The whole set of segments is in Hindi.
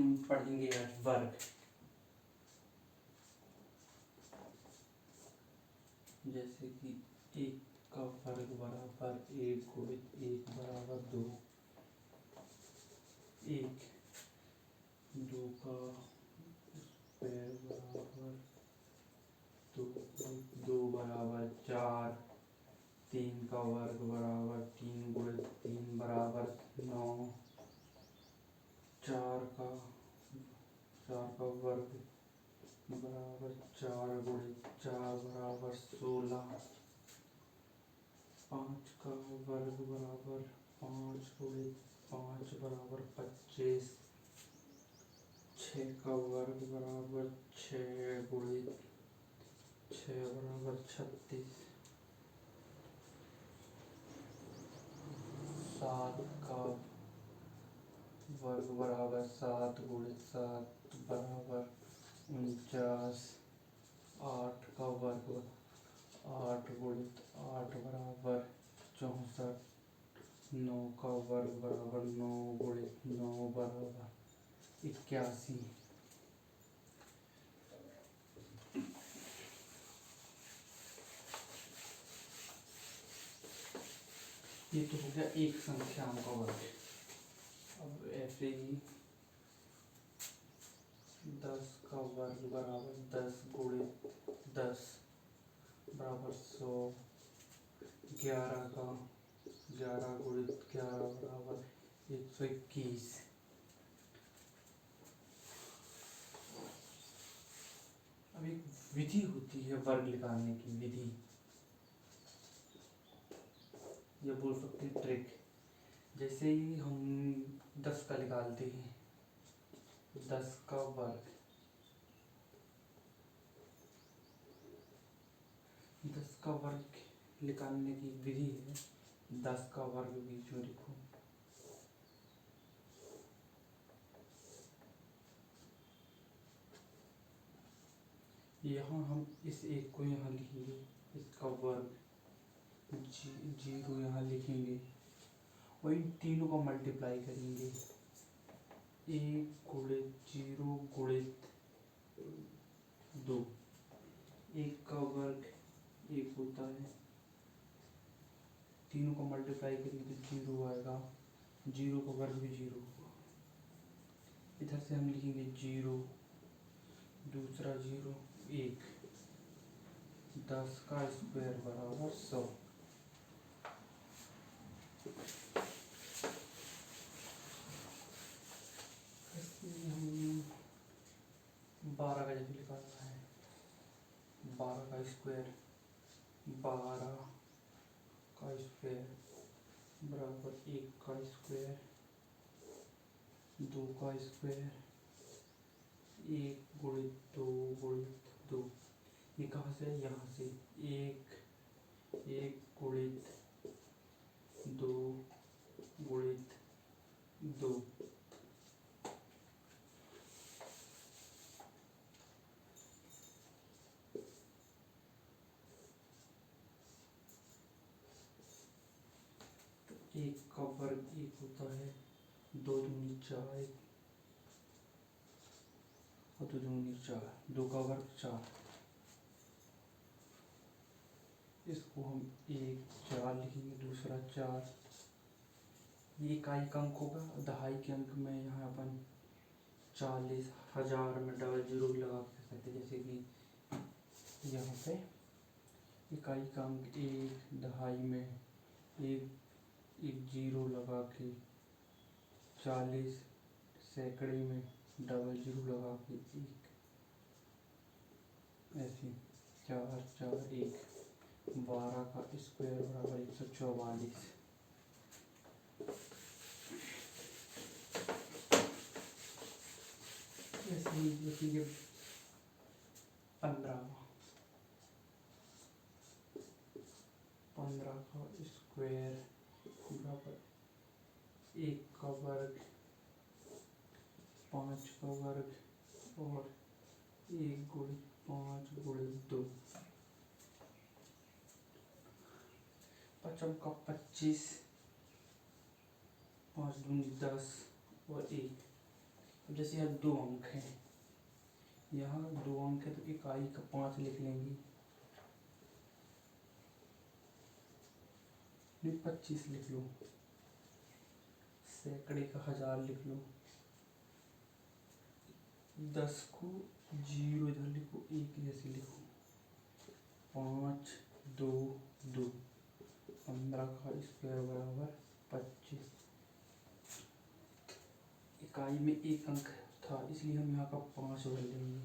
हम पढ़ेंगे आज वर्ग। जैसे कि 1 का वर्ग बराबर 1 गुणित 1 बराबर 2, 1, 2 का स्क्वायर बराबर 2, 2 बराबर 4, 3 का वर्ग बराबर 3 गुणित 3 बराबर 9, 4 का वर्ग बराबर 4 गुणित 4 बराबर 16, 5 का वर्ग बराबर 5 गुणित 5 बराबर 25, 6 का वर्ग बराबर 6 गुणित 6 बराबर 36, 7 का वर्ग बराबर 7 गुणित 7 बराबर 49, 8 का वर्ग 8 गुणित 8 बराबर 64, 9 का वर्ग बराबर 9 गुणित 9 बराबर 81। ये तो हो गया एक संख्याओं का वर्ग। अब ऐसे ही 10 का वर्ग बराबर 10 गुणित 10 बराबर 100, 11 गुणित 11 बराबर 121। अब एक विधि होती है वर्ग निकालने की विधि, ये बोल सकते हैं ट्रिक। जैसे ही हम 10 का निकालते हैं, 10 का वर्ग, 10 का वर्ग निकालने की विधि है 10 का वर्ग बीच में लिखो, यहाँ हम इस एक को यहाँ लिखेंगे, इसका वर्ग 0 यहाँ लिखेंगे और इन तीनों को मल्टीप्लाई करेंगे। 1 गुणित 0 गुणित 2, 1 का वर्ग 1 होता है, तीनों को मल्टीप्लाई करेंगे तो 0 आएगा, 0 का वर्ग भी 0 होगा। इधर से हम लिखेंगे 0, दूसरा 0, 1, 10 का स्क्वायर बराबर 100। हम 12 का जैसे निकालना है, 12 का स्क्वायर, 12 का स्क्वायर बराबर 1 का स्क्वायर, 2 का स्क्वायर, 1 गुणित 2 गुणित 2, ये कहाँ से? यहाँ से 1 गुणित 2 गुणित 2, तो 1 का वर्ग 1 होता है, 2 दूनी 4 और 2 दूनी 4, 2 का वर्ग 4, इसको हम 1 4 लिखेंगे, दूसरा 4, ये इकाई का अंक होगा, दहाई के अंक में यहाँ अपन 40,000 में डबल जीरो भी लगा के सकते, जैसे कि यहाँ पे इकाई का अंक 1, दहाई में एक जीरो लगा के, 40 सैकड़े में डबल जीरो लगा के 1, ऐसे 4 4 1, 12 का स्क्वायर बराबर 144। ऐसे ही लिखिए 15 का स्क्वायर बराबर 1 का वर्ग, 5 का वर्ग और 1 गुणित 5 गुणित 2, 5 का 25, 5 दूनी 10 और 1, अब जैसे यहाँ 2 अंक हैं, यहाँ 2 अंक है तो इकाई का 5 लिख लेंगे, नहीं 25 लिख लो, सैकड़े का 1000 लिख लो, 10 को 0 इधर लिखो, 1 जैसे लिखो, 5 2 2, 15 का स्क्वायर बराबर 25। इकाई में 1 अंक था इसलिए हम यहाँ का 5 भर लेंगे,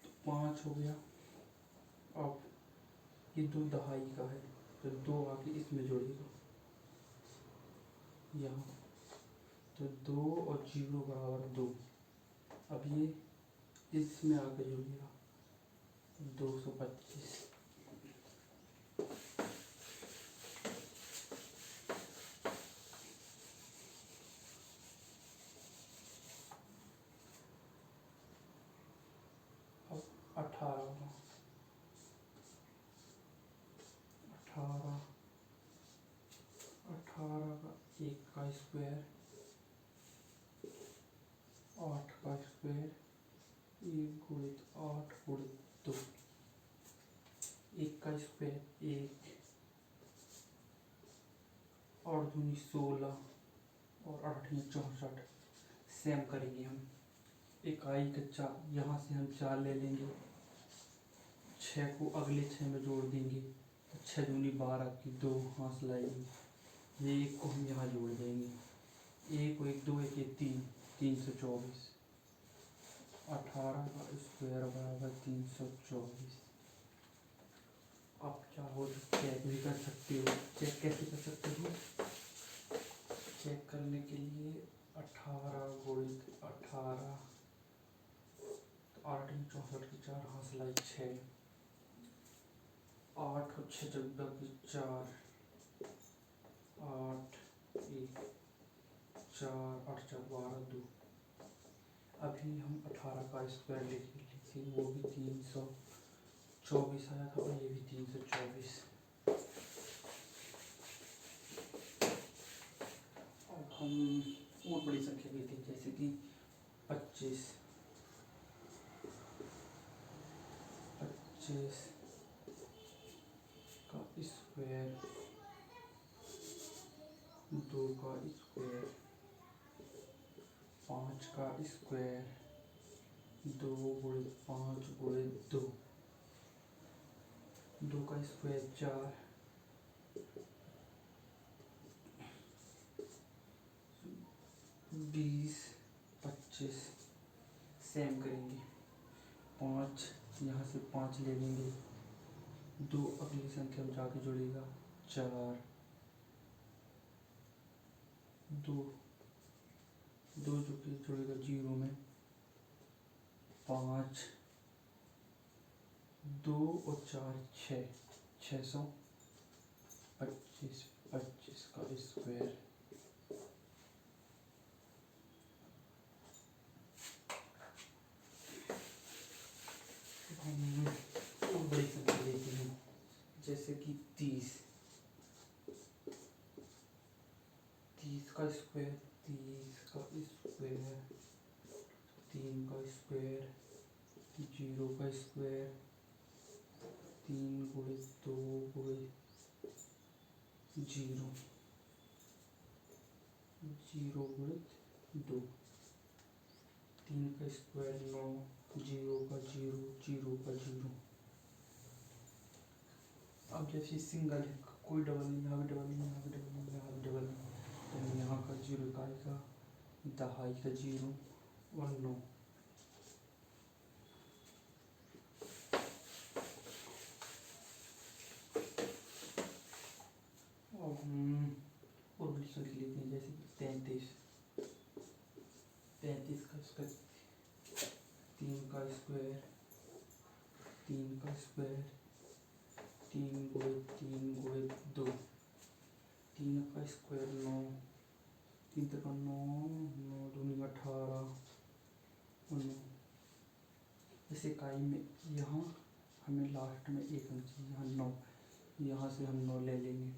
तो 5 हो गया। अब ये 2 दहाई का है तो 2 आके इसमें जोड़ेगा यहाँ, तो 2 और 0 बराबर 2। अब ये इसमें आके जुड़ेगा 225। अब 18 का 1 का स्क्वायर, 8 का स्क्वायर, 1 गुणित 8 गुणित 2, 1 का स्क्वायर 1, और दूनी 16 और 8 64। सेम करेंगे हम, इकाई का 4 यहाँ से हम 4 ले लेंगे, 6 को अगले 6 में जोड़ देंगे, 6 दूनी 12 की 2 हाथ लाएंगे, ये 1 को हम यहाँ जोड़ देंगे, 1 1 2 1 1 3, 324। 18 का स्क्वायर बराबर 324। आप चाहो तो चेक भी कर सकते हो। चेक कैसे कर सकते हो? चेक करने के लिए 18 गुणित 18, 8 64 की 4 हाथ लाई 6, 8 और 6 14 की 4, 8 1 4 8 4 12 2। अभी हम 18 का स्क्वायर लिखे, वो भी 324 आया था और ये भी 324। अब हम और बड़ी संख्या लेते हैं, जैसे कि 25 का स्क्वायर, 2 का स्क्वायर, 5 का स्क्वायर, 2 गुणित 5 गुणित 2, 2 का स्क्वायर 4, 20 25। सेम करेंगे, 5 यहाँ से 5 ले लेंगे, 2 अगली संख्या में जाके जुड़ेगा 4, 2 जो कि जुड़ेगा 0 में, 5 2 और 4 6, 625। 25 का स्क्वायर, हम और बड़ी संख्या लेते हैं, जैसे कि 30 का स्क्वायर, 30 का स्क्वायर, 3 का स्क्वायर, 0 का स्क्वायर, 3 गुणित 2 गुणित 0, 0 गुणित 2, 3 का स्क्वायर 9, 0 का 0, 0 का 0। अब जैसे सिंगल है, कोई डबल नहीं, यहाँ भी डबल नहीं, यहाँ भी डबल नहीं, यहाँ भी डबल नहीं, तो यहाँ का 0 इकाई का, दहाई का 0 और 9। और हम और बड़ी संख्या लेते हैं, जैसे कि 33 का इसका 3 का स्क्वायर, 3 का स्क्वायर, 3 गुणित 2, 3 का स्क्वायर 9, 3 का 9, 9 दूनी 18 और 9। इस इकाई में यहाँ हमें लास्ट में 1 अंक चाहिए, यहाँ 9, यहाँ से हम 9 ले लेंगे,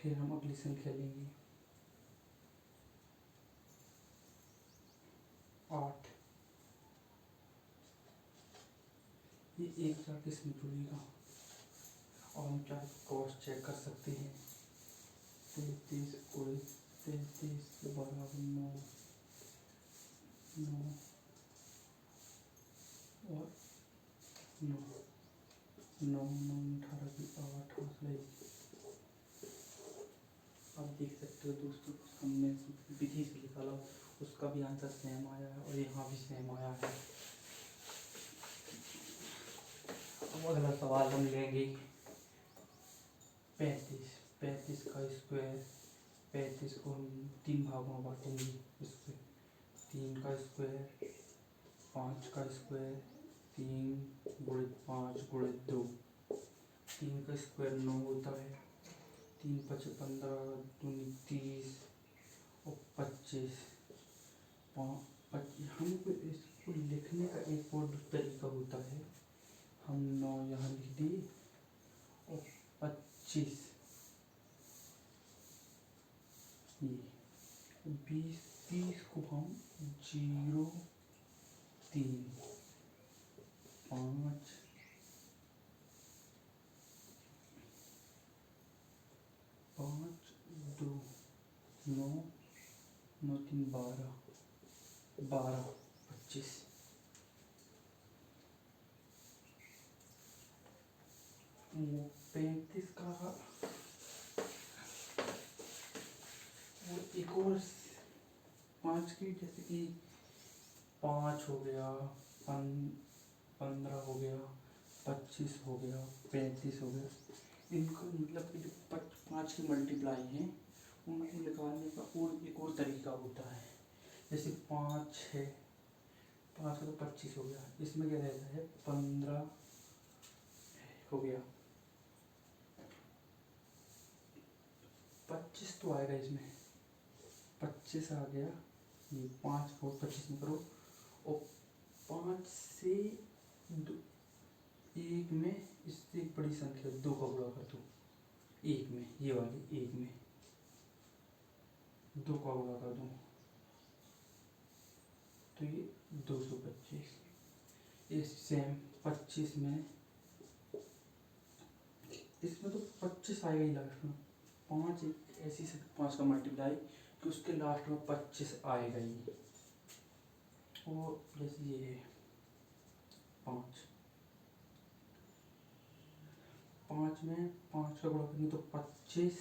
फिर हम अगली संख्या लेंगे 8। ये एक साथ इसमें जुड़ेगा और हम चाहे क्रॉस चेक कर सकते हैं। 33 और 33 बराबर 9, 9 और 9, 9 9 18 की 8 हासिल। आप देख सकते हो दोस्तों, हमने विधि से निकाला, उसका भी आंसर सेम आया है और यहाँ भी सेम आया है। अब अगला सवाल हम लेंगे 35। 35 का स्क्वायर, 35 को हम 3 भागों में बांटेंगे। इसमें 3 का स्क्वायर, 5 का स्क्वायर, 3 गुणित 5 गुणित 2। 3 का स्क्वायर 9 होता है, 3 5 15 दूनी 30 और 25। हमको इसको लिखने का एक और तरीका होता है। हम 9 यहाँ लिख दिए और 25 ये 20, 30 को हम 0 3 5 5 2 9 9 3 12 12 25। वो 35 का वो एक और 5 की, जैसे कि 5 हो गया, 15 हो गया, 25 हो गया, 35 हो गया। इनको मतलब कि जो 5 की मल्टीप्लाई है उनको निकालने का और एक और तरीका होता है। जैसे 5 है, 5 का तो 25 हो गया, इसमें क्या रहता है 15 हो गया, 25 तो आएगा इसमें, 25 आ गया। ये 5 को 25 में करो और 5 से 1 में, इससे एक बड़ी संख्या 2 का गुणा कर दो 1 में, ये वाली 1 में 2 का गुणा कर दो तो ये 225। इस सेम 25 में, इसमें तो 25 आएगा ही लास्ट में। 5 एक ऐसी 5 का मल्टीप्लाई कि उसके लास्ट में 25 आएगा ही। और जैसे ये है 5 में 5 का गुणा करेंगे तो 25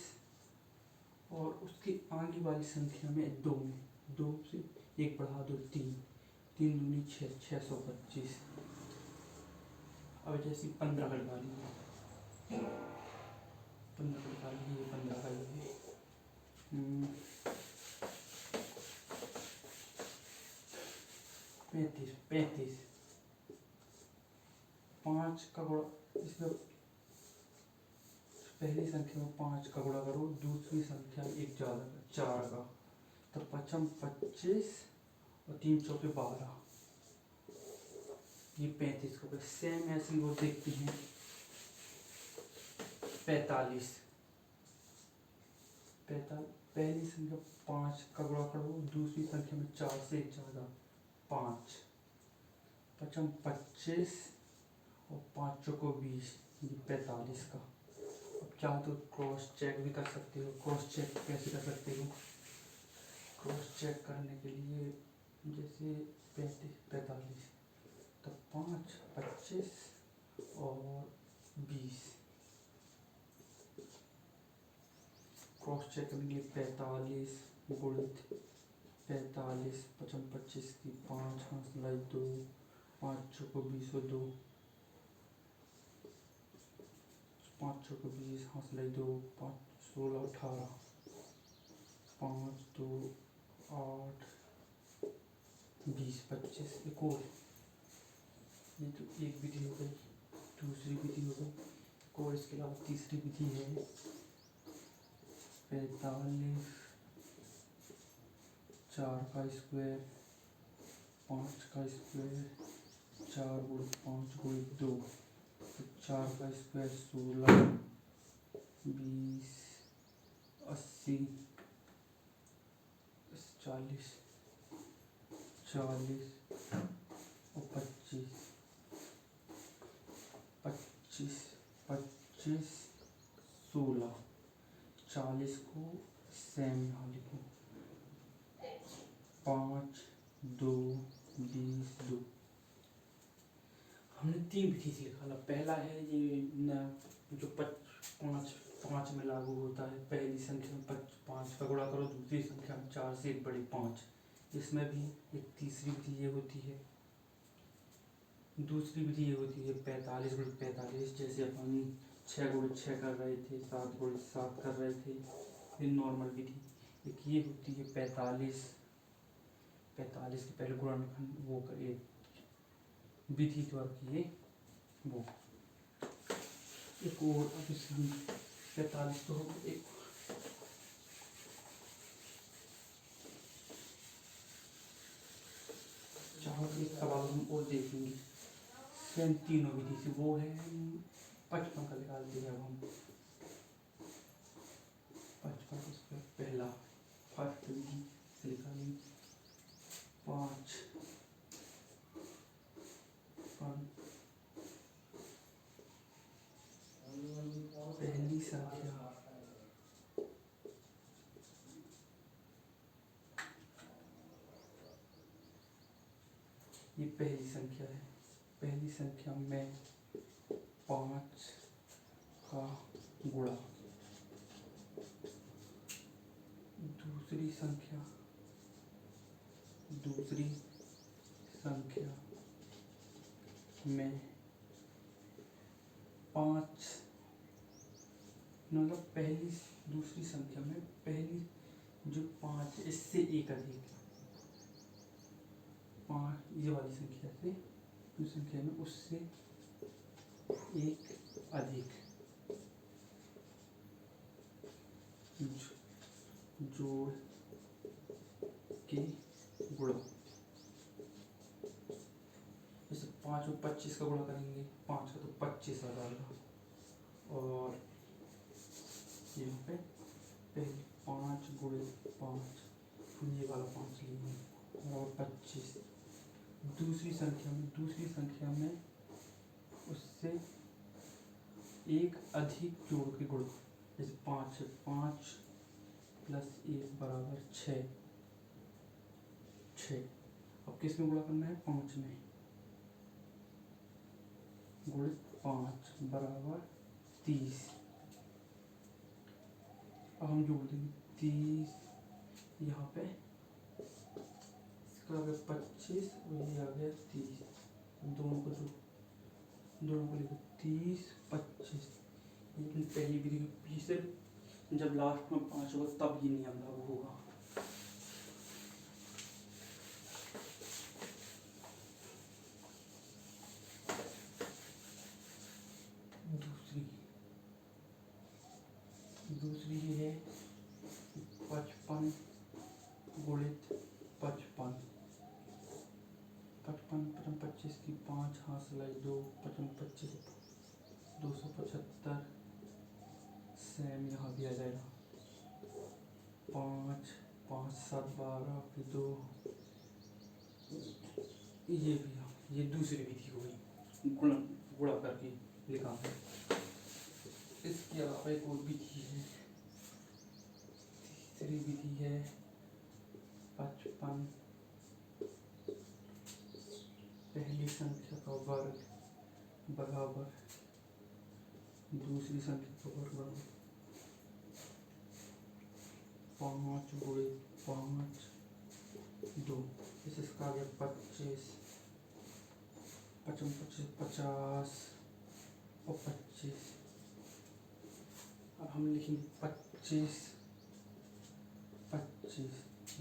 और उसकी आगे वाली संख्या में 2 में 2 से 1 बढ़ा दो 3 3 दूनी 6 625। अब जैसे 15 का निकाल लीजिए, 15 का निकाल लीजिए, 15 का ये है 35 5 का गुणा, इसमें पहली संख्या में 5 का गुणा करो, दूसरी संख्या एक ज़्यादा 4 का, तो 5 25 और 3 चौके 12, ये 35 को। सेम ऐसी वो देखते हैं 45। पहली संख्या 5 का गुणा करो, दूसरी संख्या में 4 से ज़्यादा 5, 5 25 और 5 चौको 20, ये 45 का। अब चाहो तो क्रॉस चेक भी कर सकते हो। क्रॉस चेक कैसे कर सकते हो? क्रॉस चेक करने के लिए जैसे 35 45 तो 5 25 और 20, क्रॉस चेक करने के लिए 45 गुणित 45, 5 25 की 5 हासिल 2, 5 चौको 20 और 2, 5 चौको 20 हासिल 2, 5 16 18, 5 2 8 20 25। एक और, ये तो एक विधि हो गई, दूसरी विधि हो गई। और इसके अलावा तीसरी विधि है 45 4 का स्क्वायर, 5 का स्क्वायर, 4 गुणित 5 गुणित 2, तो 4 का स्क्वायर 16 20 80, 40, 40 और 25, 25, 25, 16, 40 को सेम यहाँ लिखो, 5, 2, 20, 2। हमने 3 विधि से निकाला। पहला है ये जो 5 में लागू होता है। पहली संख्या में 5 का गुणा करो, दूसरी संख्या में 4 से 1 बड़े 5। इसमें भी एक तीसरी विधि ये होती है। दूसरी विधि ये होती है 45 × 45, जैसे अपन 6 × 6 कर रहे थे, 7 × 7 कर रहे थे, ये नॉर्मल विधि। एक ये होती है 45 के पहले गुणनखंड वो करिए विधि द्वारा किए वो। एक और अब इसमें 45 तो एक चाहो एक सवाल हम और देखेंगे सेम तीनों विधि से, वो है 55 का निकालते हैं। अब हम 55 उसका पहला फर्स्ट विधि से निकालेंगे 5 पहली संख्या ये पहली संख्या है। पहली संख्या में 5 का गुणा, दूसरी संख्या में 5 मतलब दूसरी संख्या में पहली जो 5 इससे एक अधिक, 5 ये वाली संख्या से दूसरी संख्या में उससे एक अधिक जोड़ के गुणा। जैसे 5 और 25 का गुणा करेंगे, 5 का तो 25 आ जाएगा, और यहाँ पे पहले 5 × 5 ये वाला 5 लेंगे और 25। दूसरी संख्या में उससे एक अधिक जोड़ के गुणा। जैसे 5 + 1 = 6। अब किस में गुणा करना है? 5 में। गुणित 5 = 30। अब हम जोड़ देंगे 30, यहाँ पे इसका आ गया 25 और ये आ गया 30। दोनों को लिखो 30, 25। लेकिन पहली विधि के पीछे जब लास्ट में 5 होगा तब ये नियम लागू होगा। दूसरी है 55 गुणित 55। 55 25 की 5 हाथ सिलाई 2, 55 25 275। सेम यहाँ भी आ जाएगा 5 5 7 12 फिर 2। ये दूसरी विधि हो गई गुणा करके लिखा है। इसके अलावा एक और विधि है, तीसरी विधि है 55 पहली संख्या का वर्ग बराबर दूसरी संख्या का वर्ग बराबर 5 × 5 2। इसका आ गया 25 55 50 और 25। अब हम लिखेंगे 25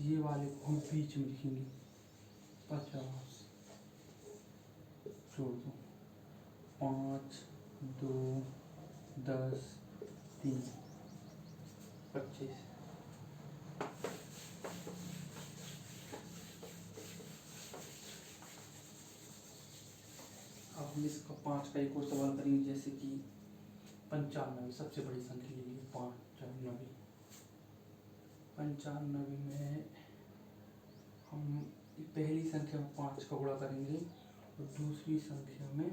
ये वाले को हम बीच में लिखेंगे 50। जोड़ दो 5 2 10 3 25। अब हम इसका 5 का एक और सवाल करेंगे, जैसे कि 95 सबसे बड़ी संख्या लीजिए 95। 95 में हम पहली संख्या में 5 का गुणा करेंगे और दूसरी संख्या में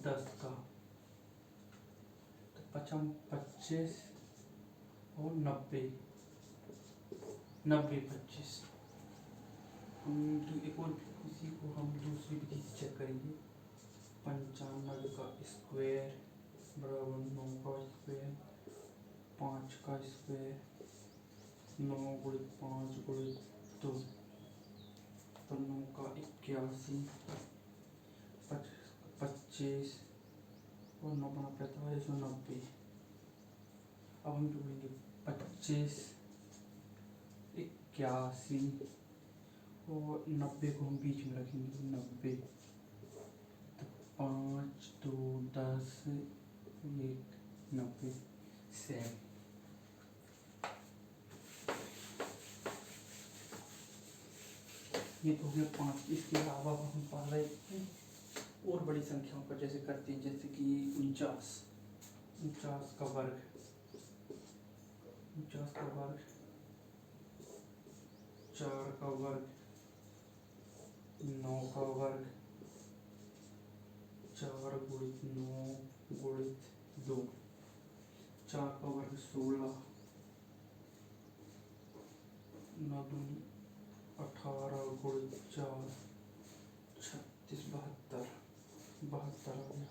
10 का। तो 25 और 90, 90-25। हम एक और इसी को हम दूसरी विधि से चेक करेंगे। 95 का स्क्वायर बराबर 9 का स्क्वायर, 5 का स्क्वायर, 9 गुणित 5 गुणित 2, तो 9 का 81, 25 और 9 बना 45 और 90। अब हम जोड़ेंगे 25, 81 और 90 को हम बीच में रखेंगे 90। तो 5, 2, 10, 1, 90 सेम। ये तो हो गया 5। इसके अलावा हम पढ़ रहे थे और बड़ी संख्याओं पर जैसे करते हैं, जैसे कि 49 का वर्ग, 49 का वर्ग, 4 का वर्ग, 9 का वर्ग, 4 गुणित 9 गुणित 2, 4 का वर्ग 16, 9 दूनी 18 गुणित 4, 36, 72 आ गया।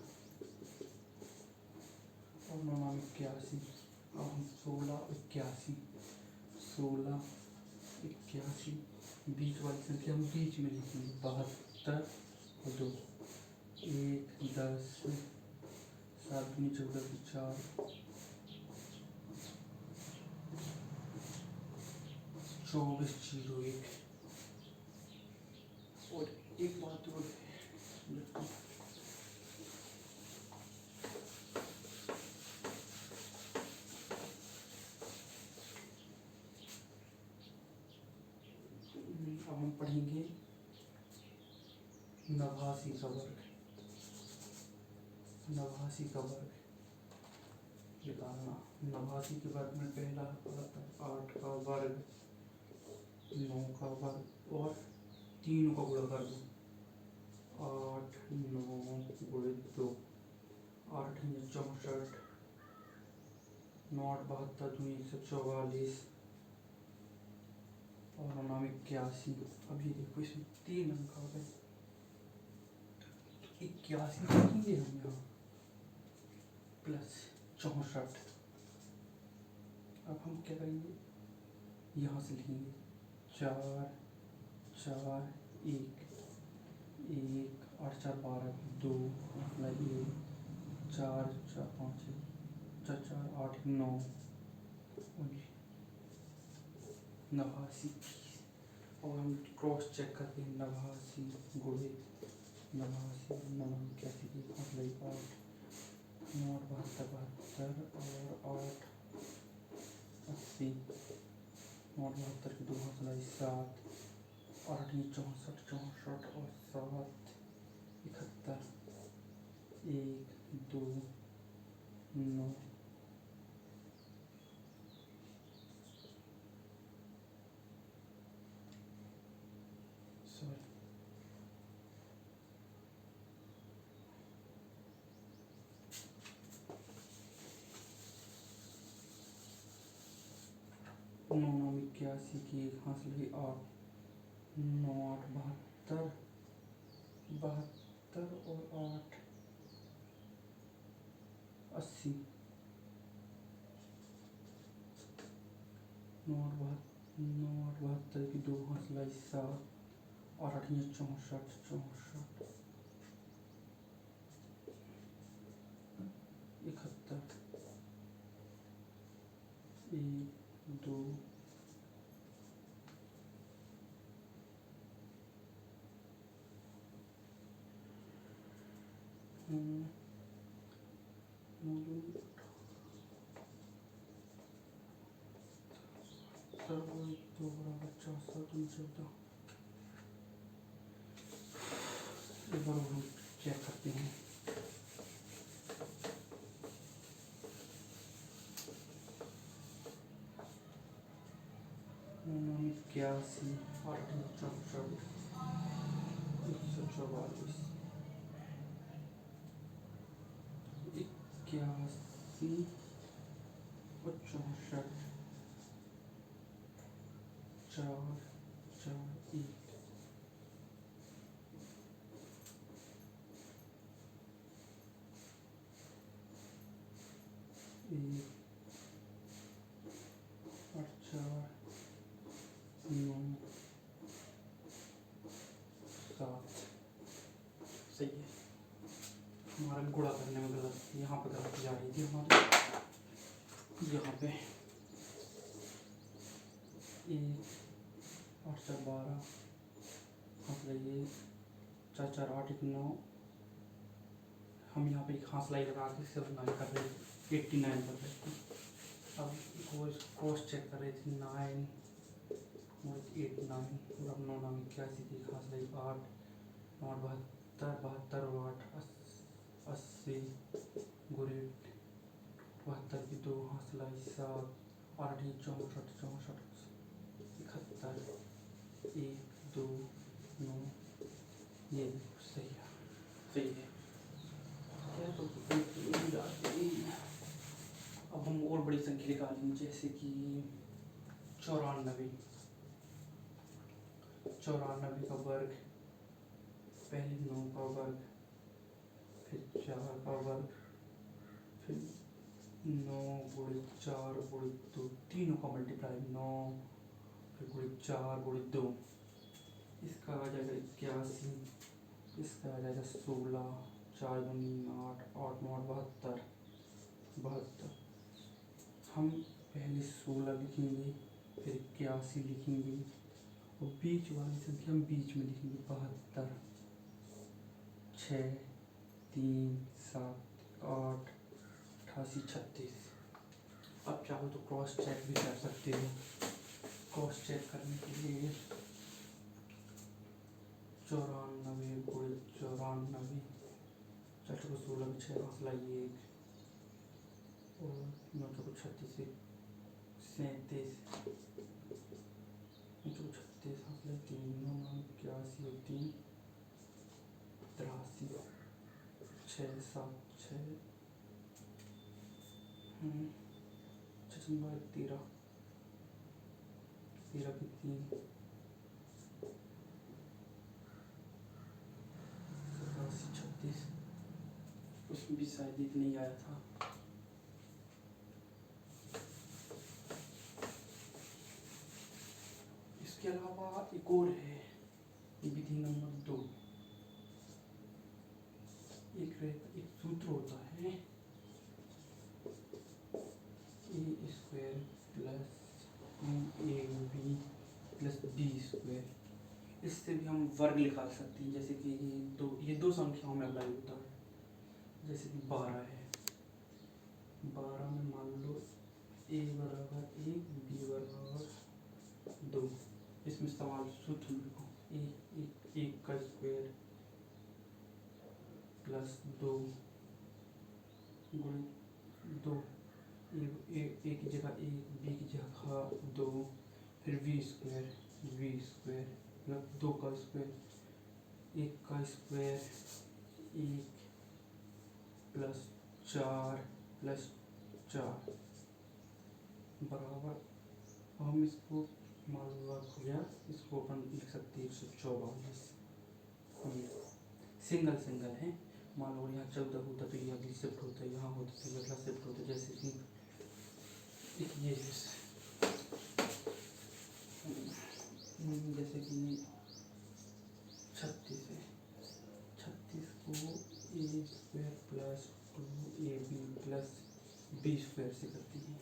और 9 81। अब हम 16, 81, 16, 81 बीच वाली संख्या हम बीच में लिखेंगे 72 और 2, 1, 10, 7 दूनी 14, 4, 24, 01। और एक बात और अब हम पढ़ेंगे 89 का वर्ग। 89 का वर्ग निकालना। 89 के वर्ग में पहला आता है 8 का वर्ग, 9 का वर्ग और तीनों का गुणा कर दो। 8, 9 गुणित 2, 8 × 64, 9 8 72 दूनी 144 और 9 81। अब ये देखो इसमें 3 अंक आ गए, 81 लिखेंगे हम यहाँ प्लस 64। अब हम क्या करेंगे, यहाँ से लिखेंगे 4, 4, 1, 1, 8 4 12, 2 मतलब 1, 4 4 5 4 4 8 9 89। और हम क्रॉस चेक करते हैं 89 गुणित 89, 9 81 मतलब 8, 9 72 और 8 80, 9 72 के 2 मतलब 7, 8 64, 64 और 7 71, 1, 2, 9 सॉरी 9 81 की एक हासिल हुई 8, 9 8 72, 72 और 8 80, 9 8 72 की 2 हासिल आई 7 और 8 64, 64, 71, 1, 2, 2 बराबर 4 7 14। एक बार हम चेक करते हैं। इक्यासी, 8×64, 144, 81 और 64, 4, 4, 1, और 4, 9, 7। सही है। हमारा गुणा करने में गलत, यहाँ पे गलती जा रही थी हमारी। यहाँ पे 1, 8, 4, 12, मतलब ये 4, 4, 8, 1, 9। हम यहाँ पे एक हांसला लगा के 79 कर रहे थे, 89 कर रहे थे। अब क्रॉस चेक कर रहे थे, 9 और 8, 9, और अब 9, 9, 81 की हांसला 8, 9, 72, 72 और 8, 80, गुरे 72 की 2 हांसला 7, 8, 64, 64, 71, 1, 2, 9। ये सही है, सही है। क्या तो अब हम और बड़ी संख्या निकालेंगे, जैसे कि 94, 94 का वर्ग, पहले 9 का वर्ग, फिर 4 का वर्ग, फिर 9 गुणित 4 गुणित 2, तीनों का मल्टीप्लाई 9, फिर गुणित 4 गुणित 2, इसका आ जाएगा 81, इसका आ जाएगा 16, 4 दूनी 8, 8, 9, 72, 72। हम पहले 16 लिखेंगे, फिर 81 लिखेंगे, और बीच वाली संख्या हम बीच में लिखेंगे, 72, 6, 3, 7, 8, 88, 36। अब चाहो तो क्रॉस चेक भी कर सकते हो। क्रॉस चेक करने के लिए 94 गुणित 94, 4 को 16 में 6 हांसला 1, और 9 को 36, 37, 9 को 36 हांसला 3, 9, 9, 81 और 3, 83, 6, 7, 6, 13, 13 की 3, 87, 36। उसमें भी शायद एक नहीं आया था। इसके अलावा एक और है, विधि नंबर 2। एक सूत्र होता है, A square plus 2ab plus B square. इससे भी हम वर्ग निकाल सकते हैं, जैसे कि ये दो संख्याओं में अप्लाई होता है। जैसे कि 12 है, 12 में मान लो a बराबर 1, b बराबर 2। इसमें सवाल सूत्र लिखो, एक का स्क्वायर प्लस 2 गुणित 2, ए की जगह 1, बी की जगह 2, फिर वी स्क्वायर प्लस 2 का स्क्वायर, 1 का स्क्वायर 1 प्लस 4 प्लस 4 बराबर। हम इसको मान लो हो गया, इसको अपन लिख सकते हैं 144। सिंगल सिंगल है, मान लो यहाँ 14 होता तो ये अगली शिफ्ट होता है, यहाँ होता तो ये अगला शिफ्ट होता। जैसे कि ये जैसे कि 36 है, 36 को A square plus 2ab plus B square से करते हैं,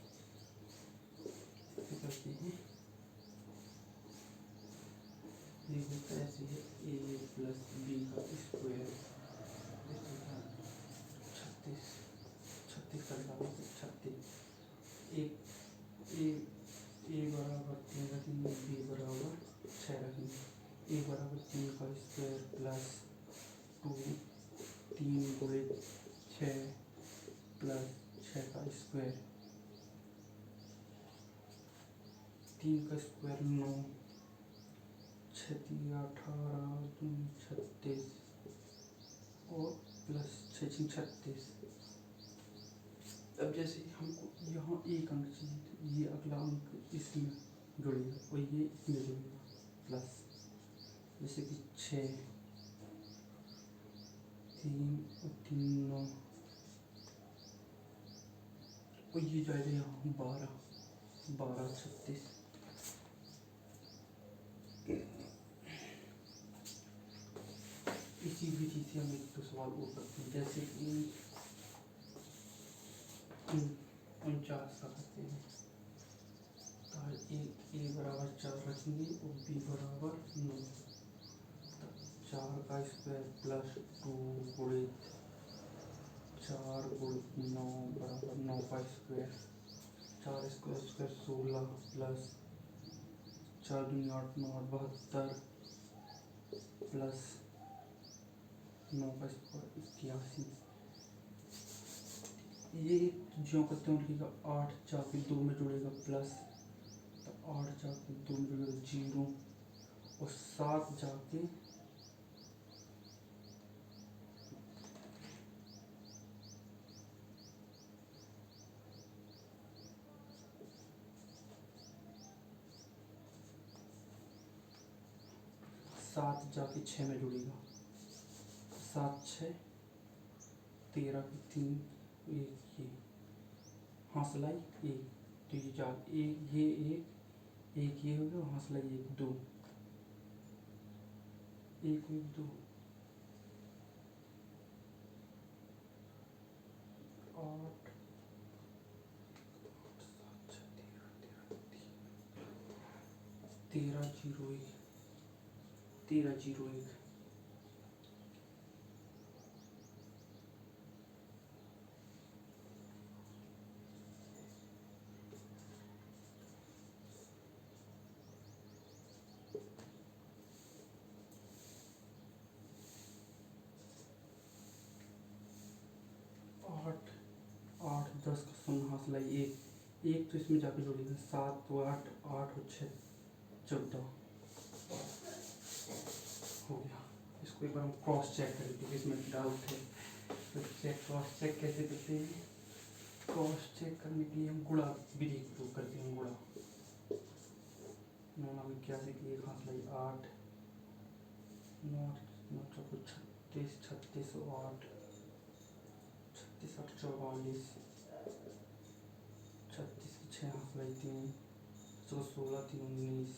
ये होता है ऐसे है, ए प्लस बी का स्क्वायर, 36 का लगाओ, 36, ए बराबर 3 रखेंगे, बी बराबर 6 रखेंगे। ए बराबर 3 का स्क्वायर प्लस 2, 3 गुणित 6 प्लस 6 का स्क्वायर, 3 का स्क्वायर 9 6 18 दूनी 36 और प्लस 6 36। अब जैसे हमको यहाँ एक अंक चाहिए तो ये अगला अंक इसमें जुड़ेगा और ये इसमें जुड़ेगा प्लस, जैसे कि 6 3 और 3 9 और ये जाएगा यहाँ 12 12 36। इसी विधि से हम एक दो सवाल और करते हैं, जैसे कि 49 का करते हैं। ए बराबर 4 रखेंगे और बी बराबर 9। 4 का स्क्वायर प्लस 2 गुणित 4 गुणित 9 बराबर 9 का स्क्वायर। 4 स्क्वायर स्क्वायर 16 प्लस 4 दूनी 8 9 72 प्लस 9 का स्क्वायर 81। ये जो करते हैं लिखेगा 8 जाके 2 में जुड़ेगा प्लस, तो 8 जाके 2 में जुड़ेगा 0 और 7 जाके 6 में जुड़ेगा। 7 6 13 की 3 एक ये हौसलाई 1, तो ये 4 एक ये एक ये हो गया, हौसलाई 1 2 1 1 2 8 13 0 1 13 0 1। 8 8 10 का शून्य हौसलाई 1 1, तो इसमें जाके जोड़ेंगे 7 तो 8 8 और 6 14 हो गया। इसको एक बार हम क्रॉस चेक करेंगे क्योंकि इसमें डाउट है, तो क्रॉस चेक कैसे करते हैं। क्रॉस चेक करने के लिए हम गुणा विधि का उपयोग करते हैं। गुणा 9 9 81 की 1 हौसलाई 8 9 9 चौको 36 36 और 8 36 8 44 36 की 6 हौसलाई 3 16 3 19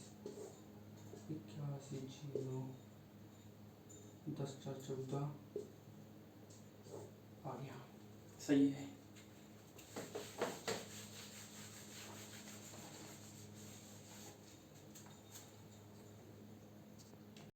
81 0 10 4 14 आ गया। सही है।